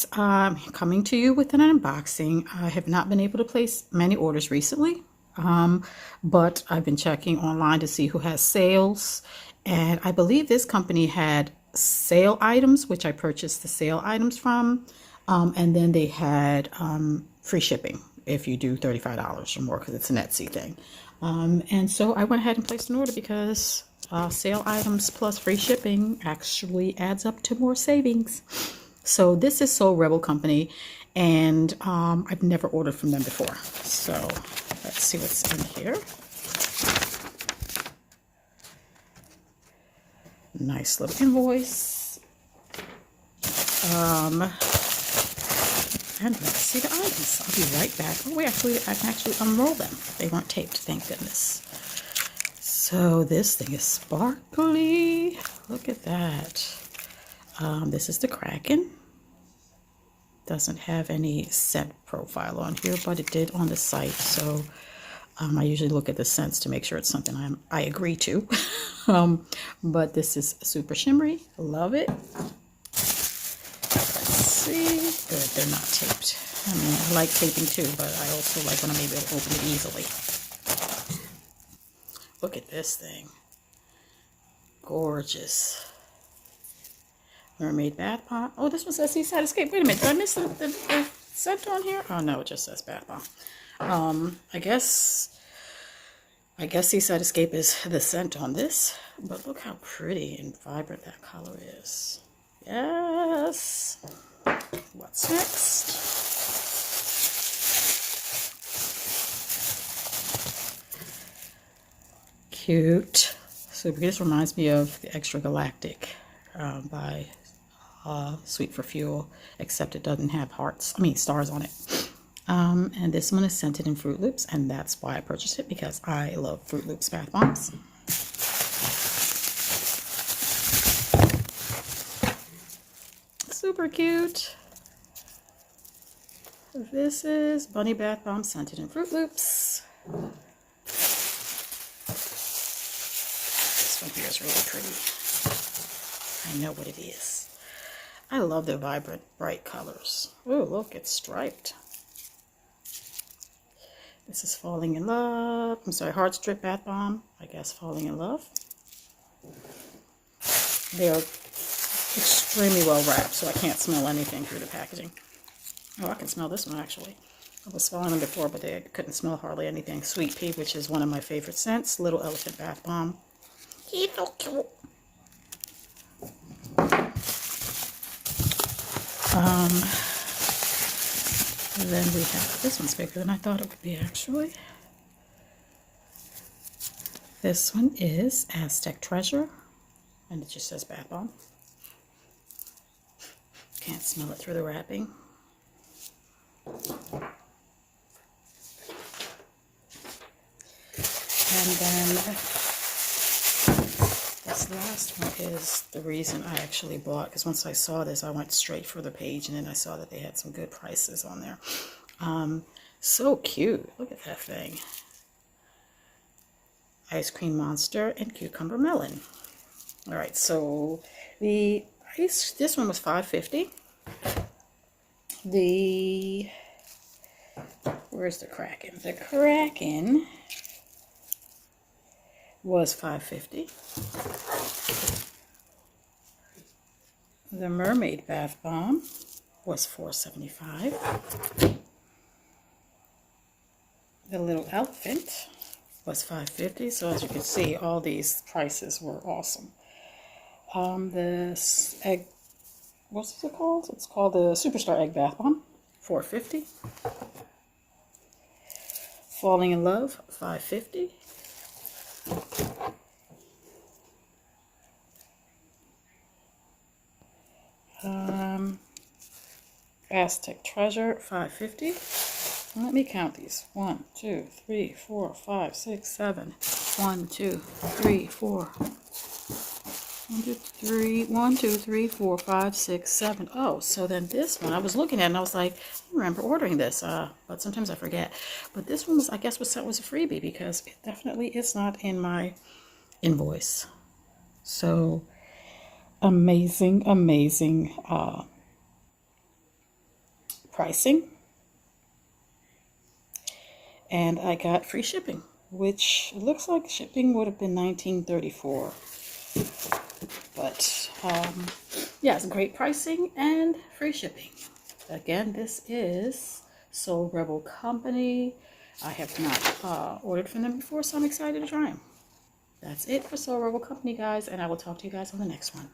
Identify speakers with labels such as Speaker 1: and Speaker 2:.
Speaker 1: guys, coming to you with an unboxing. I have not been able to place many orders recently, but I've been checking online to see who has sales, and I believe this company had sale items, which I purchased the sale items from, and then they had free shipping if you do $35 or more, because it's an Etsy thing. And so I went ahead and placed an order because sale items plus free shipping actually adds up to more savings. So this is Sew Rebel Company, and I've never ordered from them before. So let's see what's in here. Nice little invoice. And let's see the items. I'll be right back. Oh, I can actually unroll them. They weren't taped, thank goodness. So this thing is sparkly. Look at that. This is the Kraken. Doesn't have any scent profile on here, but it did on the site. So I usually look at the scents to make sure it's something I agree to. But this is super shimmery. Love it. Let's see. Good, they're not taped. I mean, I like taping too, but I also like when I'm able to open it easily. Look at this thing. Gorgeous. Mermaid Bath Bomb. Oh, this one says Seaside Escape. Wait a minute, did I miss the scent on here? Oh no, it just says Bath Bomb. I guess Seaside Escape is the scent on this. But look how pretty and vibrant that color is. Yes. What's next? Cute. So this reminds me of the Extra Galactic by Sweet for Fuel, except it doesn't have stars on it. And this one is scented in Fruit Loops, and that's why I purchased it, because I love Fruit Loops bath bombs. Super cute. This is Bunny Bath Bomb scented in Fruit Loops. This one here is really pretty. I know what it is. I love the vibrant, bright colors. Oh, look, it's striped. This is Falling in Love. I'm sorry, Hard Strip Bath Bomb. I guess Falling in Love. They're extremely well wrapped, so I can't smell anything through the packaging. Oh, I can smell this one actually. I was smelling them before, but I couldn't smell hardly anything. Sweet Pea, which is one of my favorite scents. Little Elephant Bath Bomb. He's so cute. Then we have, this one's bigger than I thought it would be actually. This one is Aztec Treasure, and it just says Bath Bomb. Can't smell it through the wrapping. And then this last one is the reason I actually bought, because once I saw this, I went straight for the page, and then I saw that they had some good prices on there. So cute. Look at that thing. Ice Cream Monster and Cucumber Melon. All right, so this one was $5.50. Where's the Kraken? The Kraken was $5.50. The Mermaid Bath Bomb was $4.75. The Little Elephant was $5.50. So as you can see, all these prices were awesome. This egg, what's it called? It's called the Superstar Egg Bath Bomb, $4.50. Falling in Love, $5.50. Aztec Treasure, $5.50. Let me count these. 1, 2, 3, 4, 5, 6, 7. 1, 2, 3, 4. 1, 2, 3, 4, 5, 6, 7. Oh, so then this one I was looking at and I was like, I remember ordering this, but sometimes I forget. But this one was, I guess, was a freebie, because it definitely is not in my invoice. So amazing, amazing pricing. And I got free shipping, which looks like shipping would have been $19.34. But yeah, it's great pricing and free shipping. Again, this is Soul Rebel Company. I have not ordered from them before, so I'm excited to try them. That's it for Soul Rebel Company, guys, and I will talk to you guys on the next one.